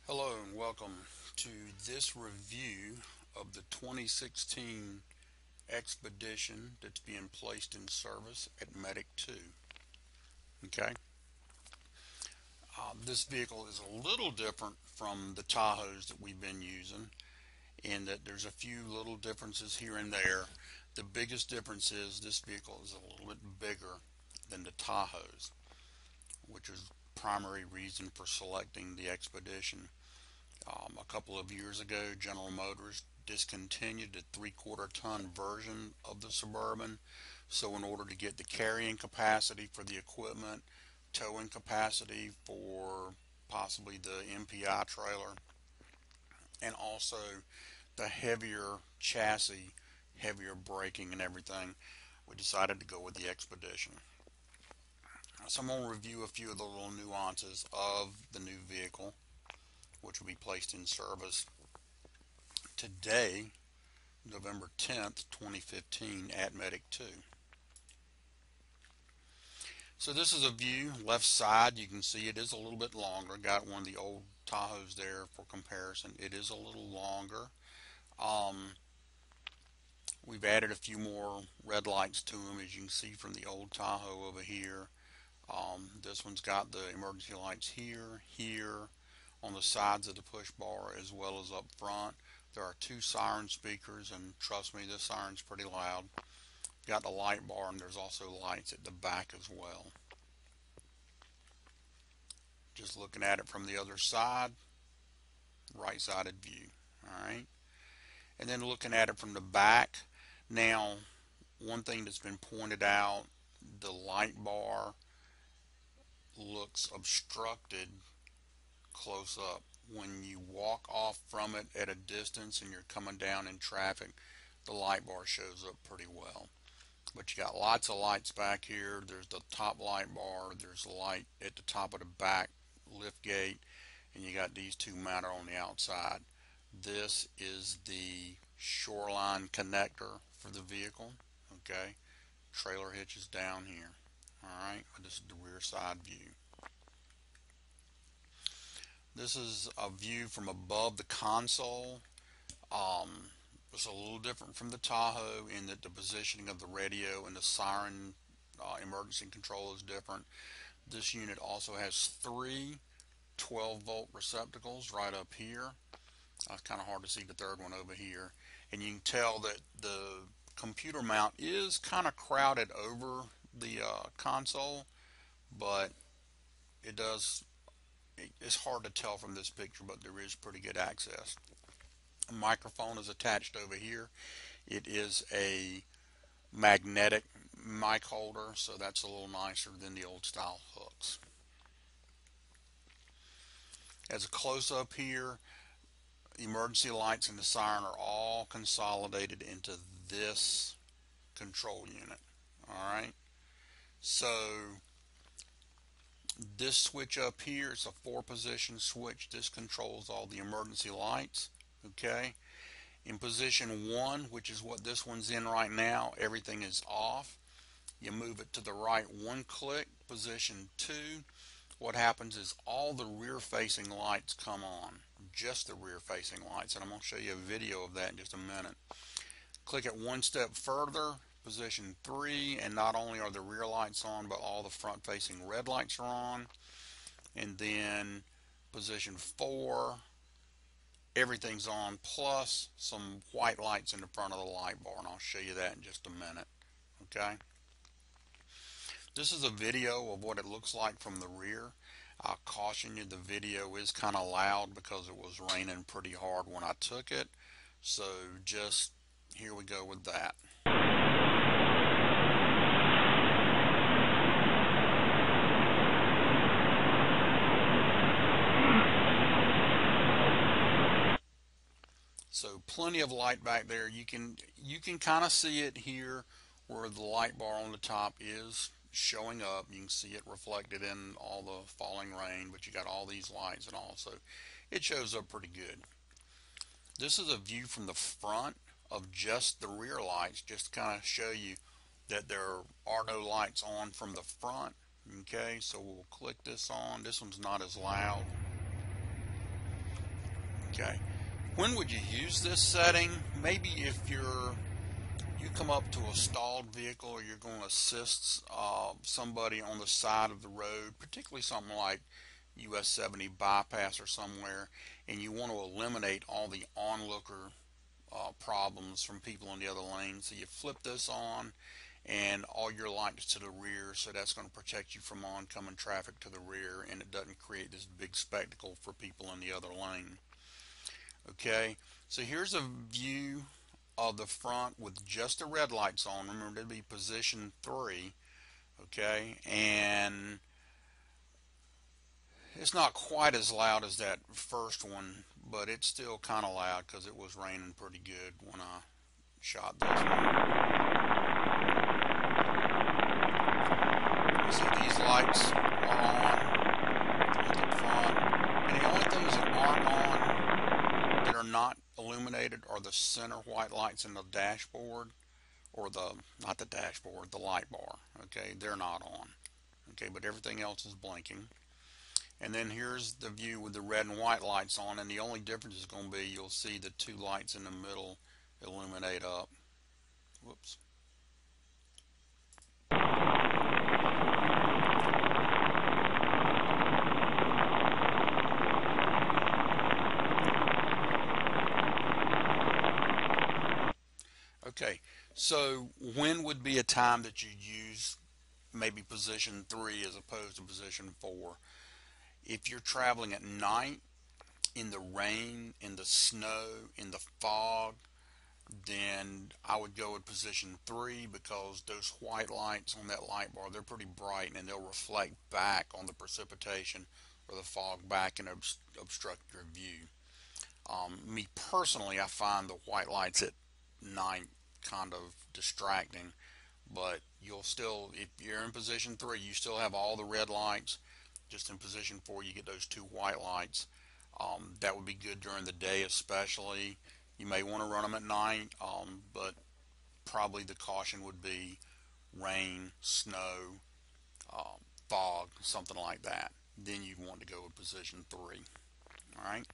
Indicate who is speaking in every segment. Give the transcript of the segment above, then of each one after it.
Speaker 1: Hello and welcome to this review of the 2016 Expedition that's being placed in service at Medic 2. Okay, this vehicle is a little different from the Tahoes that we've been using in that there's a few little differences here and there. The biggest difference is this vehicle is a little bit bigger than the Tahoes, which is primary reason for selecting the Expedition. A couple of years ago, General Motors discontinued the 3/4 ton version of the Suburban. So, in order to get the carrying capacity for the equipment, towing capacity for possibly the MPI trailer, and also the heavier chassis, heavier braking, and everything, we decided to go with the Expedition. So, I'm going to review a few of the little nuances of the new vehicle, which will be placed in service today, November 10th, 2015 at Medic 2. So this is a view, left side. You can see it is a little bit longer. Got one of the old Tahoes there for comparison. It is a little longer. Um, we've added a few more red lights to them, as you can see from the old Tahoe over here. This one's got the emergency lights here, on the sides of the push bar, as well as up front. There are two siren speakers, and trust me, this siren's pretty loud. Got the light bar, and there's also lights at the back as well. Just looking at it from the other side, right-sided view. All right, and then looking at it from the back. Now, one thing that's been pointed out, the light bar looks obstructed close up. When you walk off from it at a distance and you're coming down in traffic, the light bar shows up pretty well. But you got lots of lights back here. There's the top light bar. There's a light at the top of the back lift gate, and you got these two mounted on the outside. This is the shoreline connector for the vehicle. Okay, trailer hitch is down here. All right, this is the rear side view. This is a view from above the console. It's a little different from the Tahoe in that the positioning of the radio and the siren emergency control is different. This unit also has three 12-volt receptacles right up here. It's kind of hard to see the third one over here. And you can tell that the computer mount is kind of crowded over the console, but it's hard to tell from this picture, but there is pretty good access. A microphone is attached over here. It is a magnetic mic holder, so that's a little nicer than the old style hooks. As a close-up here, emergency lights and the siren are all consolidated into this control unit. Alright, so this switch up here is a 4-position switch. This controls all the emergency lights. Okay, in position 1, which is what this one's in right now, everything is off. You move it to the right one click. Position 2, what happens is all the rear facing lights come on, just the rear facing lights, and I'm going to show you a video of that in just a minute. Click it one step further, position 3, and not only are the rear lights on, but all the front facing red lights are on. And then position 4, everything's on, plus some white lights in the front of the light bar, and I'll show you that in just a minute. Okay, this is a video of what it looks like from the rear. I'll caution you, the video is kind of loud because it was raining pretty hard when I took it. So just here we go with that. So plenty of light back there. You can kind of see it here where the light bar on the top is showing up. You can see it reflected in all the falling rain, but you got all these lights and all, so it shows up pretty good. This is a view from the front of just the rear lights, just to kind of show you that there are no lights on from the front. Okay, so we'll click this on. This one's not as loud. Okay. When would you use this setting? Maybe if you come up to a stalled vehicle, or you're going to assist somebody on the side of the road, particularly something like US 70 bypass or somewhere, and you want to eliminate all the onlooker problems from people in the other lane. So you flip this on and all your lights to the rear, so that's going to protect you from oncoming traffic to the rear, and it doesn't create this big spectacle for people in the other lane. Okay, so here's a view of the front with just the red lights on. Remember, it'd be position 3. Okay, and it's not quite as loud as that first one, but it's still kind of loud because it was raining pretty good when I shot this one. You see these lights are on at the front, and the only things that aren't on, that are not illuminated, are the center white lights in the dashboard, or not the dashboard, the light bar. Okay, they're not on. Okay, but everything else is blinking. And then here's the view with the red and white lights on, and the only difference is going to be you'll see the 2 lights in the middle illuminate up. Whoops. Okay, so when would be a time that you use maybe position 3 as opposed to position 4? If you're traveling at night, in the rain, in the snow, in the fog, then I would go with position 3, because those white lights on that light bar, they're pretty bright, and they'll reflect back on the precipitation or the fog back and obstruct your view. Me personally, I find the white lights at night kind of distracting, but you'll still, if you're in position 3, you still have all the red lights. Just in position 4, you get those 2 white lights. That would be good during the day, especially. You may want to run them at night, but probably the caution would be rain, snow, fog, something like that. Then you'd want to go with position 3. All right.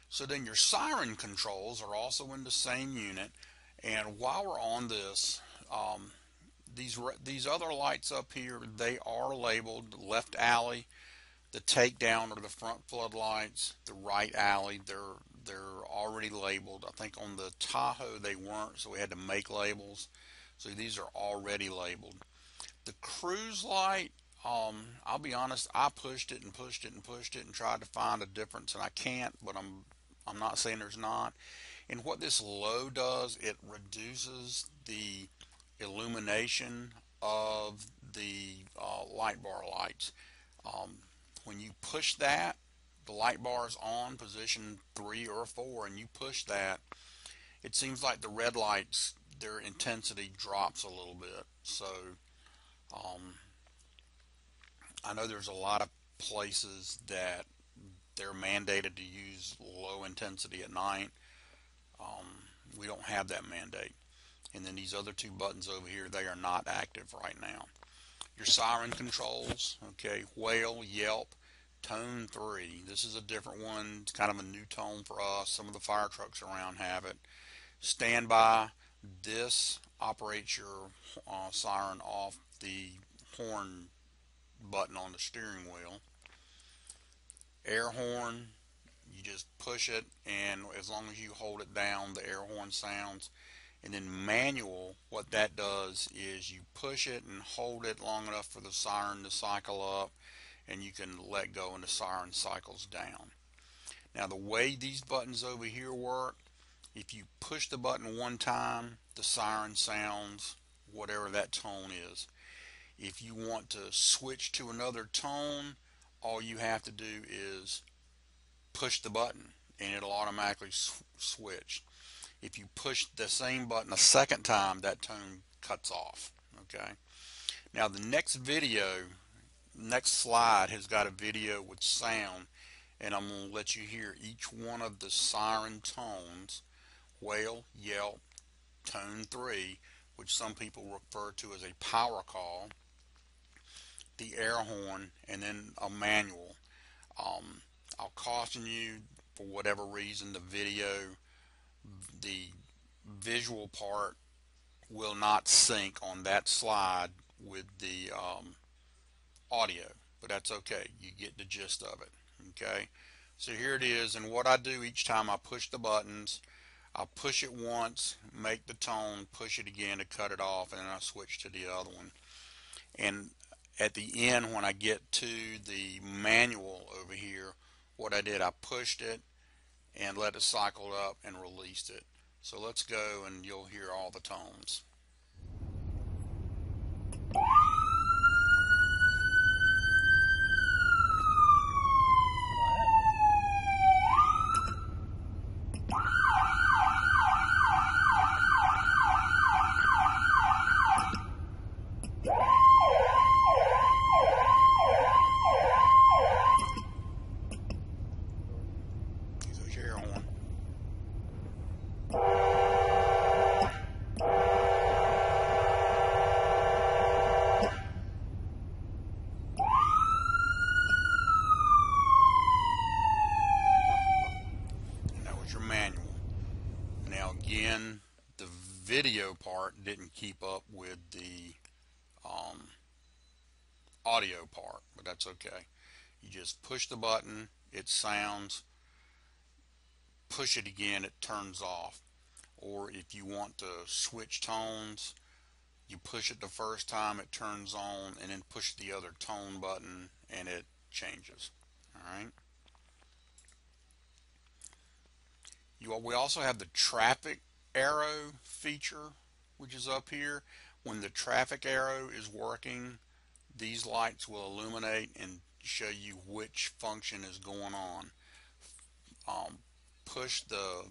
Speaker 1: So then your siren controls are also in the same unit. And while we're on this, these other lights up here, they are labeled left alley. The takedown or the front floodlights, the right alley, they're already labeled. I think on the Tahoe they weren't, so we had to make labels. So these are already labeled. The cruise light, I'll be honest, I pushed it and pushed it and pushed it and tried to find a difference, and I can't, but I'm not saying there's not. And what this low does, it reduces the illumination of the light bar lights. Um, when you push that, the light bar is on position 3 or 4, and you push that, it seems like the red lights, their intensity drops a little bit. So um, I know there's a lot of places that they're mandated to use low intensity at night. We don't have that mandate. And then these other 2 buttons over here, they are not active right now. Your siren controls, okay, Whale, Yelp, Tone 3. This is a different one. It's kind of a new tone for us. Some of the fire trucks around have it. Standby. This operates your siren off the horn button on the steering wheel. Air horn. You just push it, and as long as you hold it down, the air horn sounds. And then manual, what that does is you push it and hold it long enough for the siren to cycle up, and you can let go and the siren cycles down. Now the way these buttons over here work, if you push the button one time, the siren sounds whatever that tone is. If you want to switch to another tone, all you have to do is push the button and it'll automatically switch. If you push the same button a second time, that tone cuts off. Okay. Now the next slide has got a video with sound, and I'm going to let you hear each one of the siren tones: Whale, Yelp, Tone 3, which some people refer to as a power call, the air horn, and then a manual. I'll caution you, for whatever reason, the visual part will not sync on that slide with the audio, but that's okay. You get the gist of it. Okay, so here it is, and what I do each time I push the buttons, I'll push it once, make the tone, push it again to cut it off, and then I switch to the other one. And at the end, when I get to the manual over here, what I did, I pushed it and let it cycle up and released it. So let's go and you'll hear all the tones. Goes your horn. And that was your manual. Now again, the video part didn't keep up with the um, audio part, but that's okay. You just push the button, it sounds, push it again, it turns off. Or if you want to switch tones, you push it the first time, it turns on, and then push the other tone button and it changes. Alright. We also have the traffic arrow feature, which is up here. When the traffic arrow is working, these lights will illuminate and show you which function is going on. Push the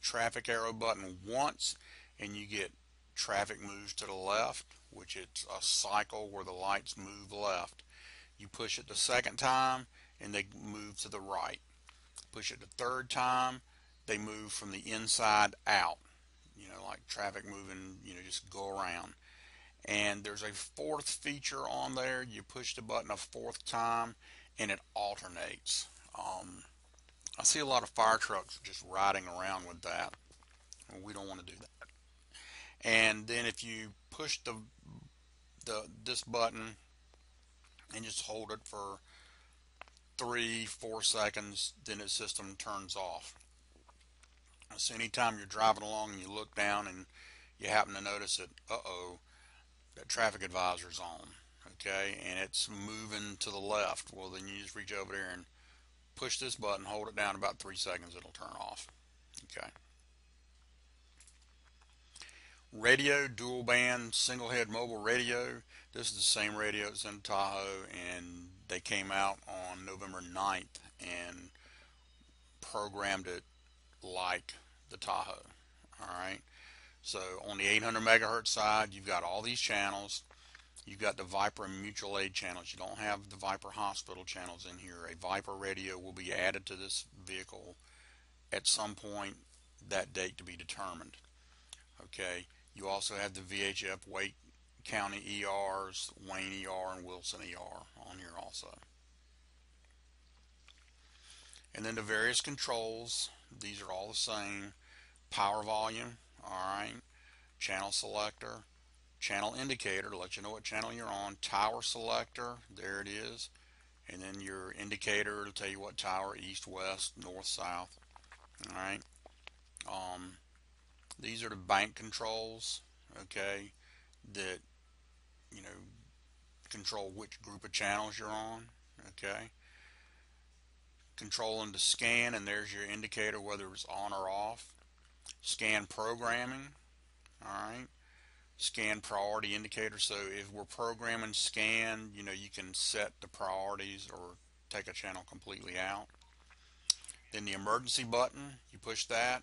Speaker 1: traffic arrow button once and you get traffic moves to the left, which it's a cycle where the lights move left. You push it the second time and they move to the right. Push it the third time, they move from the inside out, like traffic moving, just go around. And there's a fourth feature on there. You push the button a fourth time and it alternates. I see a lot of fire trucks just riding around with that. We don't want to do that. And then if you push this button and just hold it for 3-4 seconds, then the system turns off. So anytime you're driving along and you look down and you happen to notice that, that traffic advisor's on, okay, and it's moving to the left, well, then you just reach over there and push this button, hold it down about 3 seconds, it'll turn off. Okay. Radio, dual band, single head mobile radio. This is the same radio that's in Tahoe, and they came out on November 9th and programmed it like the Tahoe. Alright. So on the 800 megahertz side, you've got all these channels. You've got the Viper and mutual aid channels. You don't have the Viper hospital channels in here. A Viper radio will be added to this vehicle at some point, that date to be determined. Okay. You also have the VHF Wake County ERs, Wayne ER, and Wilson ER on here also. And then the various controls. These are all the same. Power volume. Alright. Channel selector. Channel indicator to let you know what channel you're on. Tower selector, there it is. And then your indicator to tell you what tower, east, west, north, south. Alright. These are the bank controls, okay, that, control which group of channels you're on, okay. Controlling the scan, and there's your indicator whether it's on or off. Scan programming, alright. Scan priority indicator, so if we're programming scan, you can set the priorities or take a channel completely out. Then the emergency button, you push that,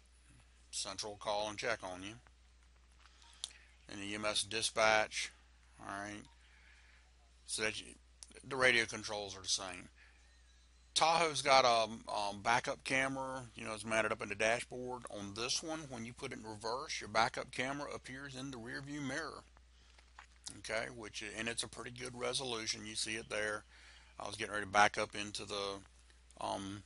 Speaker 1: central will call and check on you. And the EMS dispatch, alright, so that the radio controls are the same. Tahoe's got a backup camera, it's mounted up in the dashboard. On this one, when you put it in reverse, your backup camera appears in the rear view mirror. Okay, and it's a pretty good resolution. You see it there. I was getting ready to back up into the um,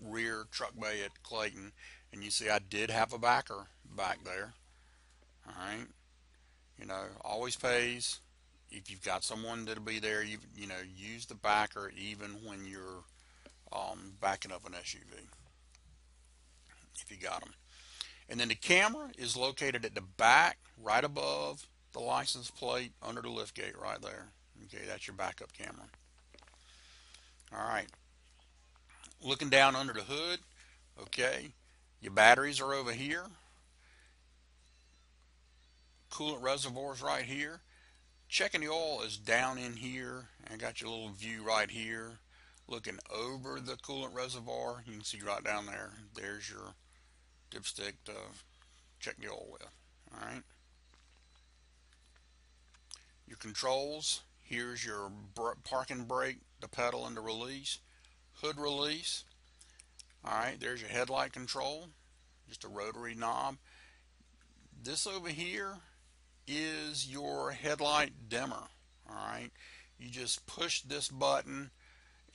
Speaker 1: rear truck bay at Clayton, and you see I did have a backer back there. All right, always pays. If you've got someone that'll be there, use the backer even when you're backing up an SUV if you got them. And then the camera is located at the back, right above the license plate, under the lift gate, right there. Okay, that's your backup camera. All right, looking down under the hood. Okay, your batteries are over here. Coolant reservoirs right here. Checking the oil is down in here. I got your little view right here. Looking over the coolant reservoir, you can see right down there. There's your dipstick to check the oil with. All right. Your controls. Here's your parking brake, the pedal and the release, hood release. All right. There's your headlight control. Just a rotary knob. This over here is your headlight dimmer. All right. You just push this button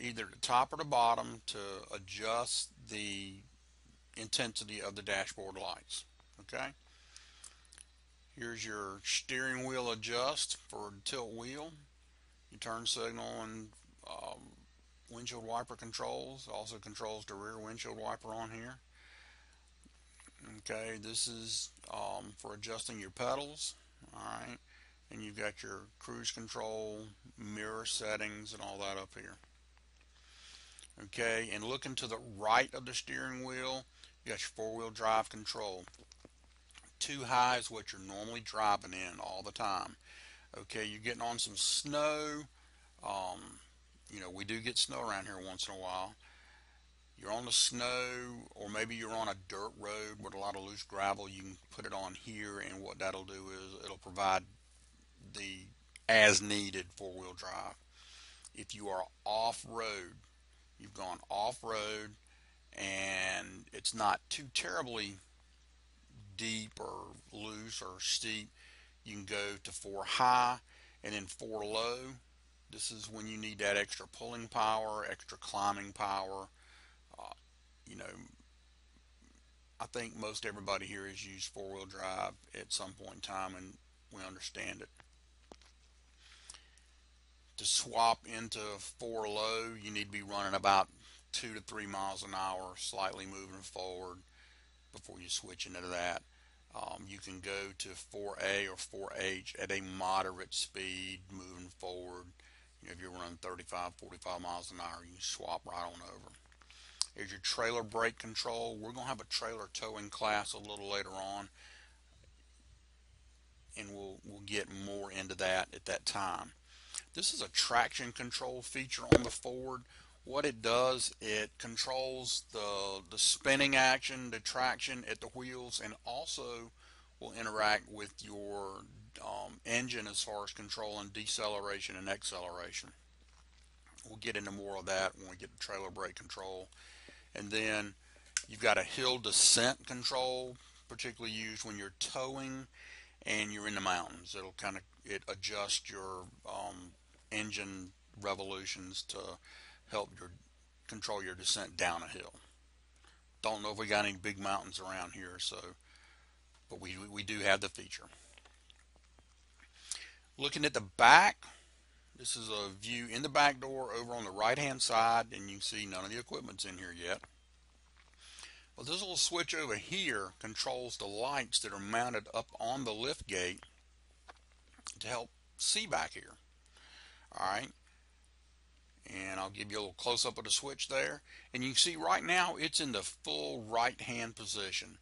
Speaker 1: either the top or the bottom to adjust the intensity of the dashboard lights. Okay. Here's your steering wheel adjust for the tilt wheel. Your turn signal and windshield wiper controls. Also controls the rear windshield wiper on here. Okay, this is for adjusting your pedals. All right, and you've got your cruise control, mirror settings, and all that up here. Okay, and looking to the right of the steering wheel, you got your four-wheel drive control. Too high is what you're normally driving in all the time. Okay, you're getting on some snow. We do get snow around here once in a while. You're on the snow, or maybe you're on a dirt road with a lot of loose gravel. You can put it on here, and what that'll do is it'll provide the as needed four-wheel drive. If you are off-road, you've gone off-road and it's not too terribly deep or loose or steep, you can go to 4 high and then 4 low. This is when you need that extra pulling power, extra climbing power. Uh, you know, I think most everybody here has used four-wheel drive at some point in time, and we understand it. To swap into 4 low, you need to be running about 2 to 3 miles an hour, slightly moving forward before you switch into that. You can go to 4A or 4H at a moderate speed moving forward. If you're running 35, 45 miles an hour, you can swap right on over. Here's your trailer brake control. We're going to have a trailer towing class a little later on, and we'll get more into that at that time. This is a traction control feature on the Ford. What it does, it controls the spinning action, the traction at the wheels, and also will interact with your engine as far as controlling deceleration and acceleration. We'll get into more of that when we get to trailer brake control. And then you've got a hill descent control, particularly used when you're towing and you're in the mountains. It adjusts your engine revolutions to help control your descent down a hill. Don't know if we got any big mountains around here, but we do have the feature. Looking at the back, this is a view in the back door over on the right hand side, and you can see none of the equipment's in here yet. Well, this little switch over here controls the lights that are mounted up on the lift gate to help see back here. Alright, and I'll give you a little close-up of the switch there, and you can see right now it's in the full right hand position.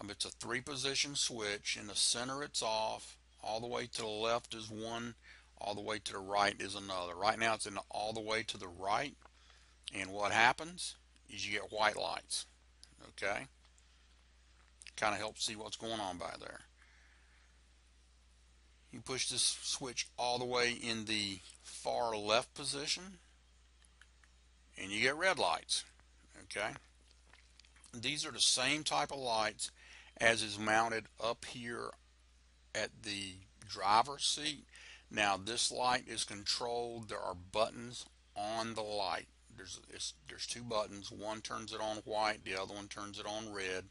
Speaker 1: It's a 3-position switch. In the center it's off, all the way to the left is one, all the way to the right is another. Right now it's in all the way to the right, and what happens is you get white lights. Okay, kind of helps see what's going on by there. You push this switch all the way in the far left position and you get red lights. Okay, these are the same type of lights as is mounted up here at the driver's seat. Now this light is controlled. There are buttons on the light there's two buttons. One turns it on white, the other one turns it on red.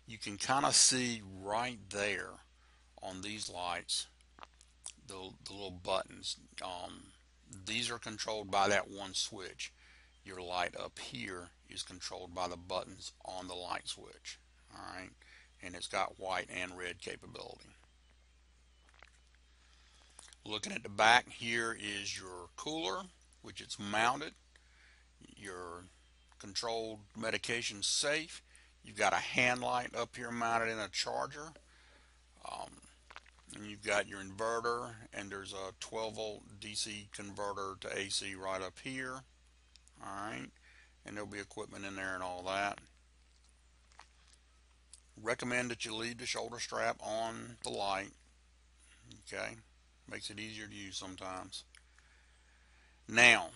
Speaker 1: You can kind of see right there on these lights the little buttons. These are controlled by that one switch. Your light up here is controlled by the buttons on the light switch. Alright, and it's got white and red capability. Looking at the back, here is your cooler, which it's mounted. Your controlled medication safe. You've got a hand light up here mounted in a charger. And you've got your inverter, and there's a 12 volt DC converter to AC right up here. Alright, and there'll be equipment in there and all that. Recommend that you leave the shoulder strap on the light. Okay, makes it easier to use sometimes. Now,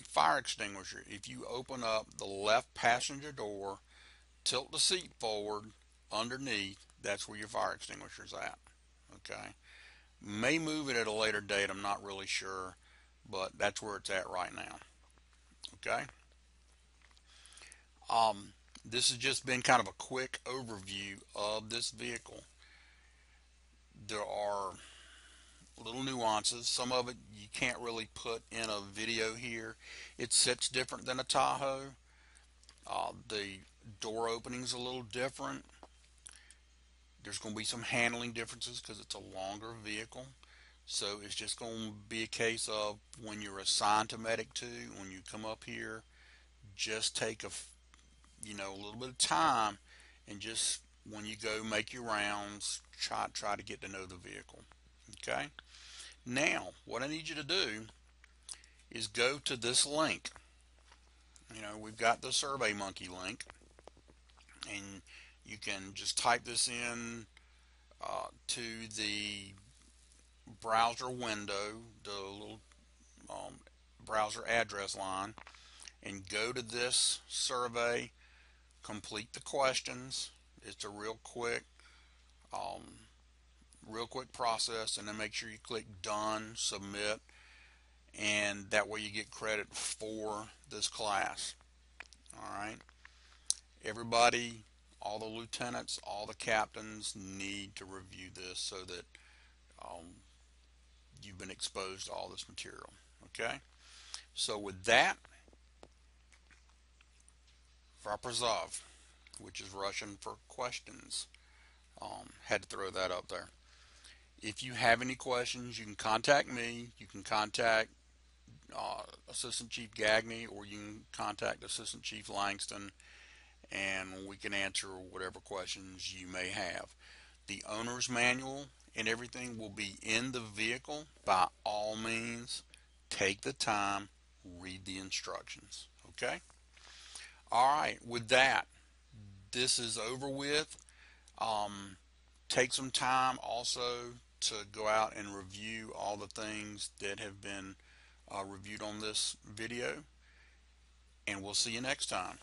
Speaker 1: fire extinguisher. If you open up the left passenger door, tilt the seat forward, underneath, that's where your fire extinguisher is at. Okay, may move it at a later date, I'm not really sure, but that's where it's at right now. Okay, this has just been kind of a quick overview of this vehicle. There are little nuances. Some of it you can't really put in a video here. It sits different than a Tahoe. The door opening is a little different. There's going to be some handling differences because it's a longer vehicle. So it's just going to be a case of when you're assigned to Medic 2, when you come up here, just take a little bit of time, and just when you go make your rounds, try to get to know the vehicle. Okay. Now, what I need you to do is go to this link. We've got the SurveyMonkey link, and you can just type this in to the browser window, the little browser address line, and go to this survey, complete the questions. It's a real quick process, and then make sure you click done, submit, and that way you get credit for this class. Alright, everybody, all the lieutenants, all the captains need to review this so that you've been exposed to all this material. Okay, so with that, Vaprazov, which is Russian for questions, had to throw that up there. If you have any questions, you can contact me. You can contact Assistant Chief Gagne, or you can contact Assistant Chief Langston, and we can answer whatever questions you may have. The owner's manual and everything will be in the vehicle. By all means, take the time, read the instructions. Okay? Alright, with that, this is over with. Take some time also to go out and review all the things that have been reviewed on this video, and we'll see you next time.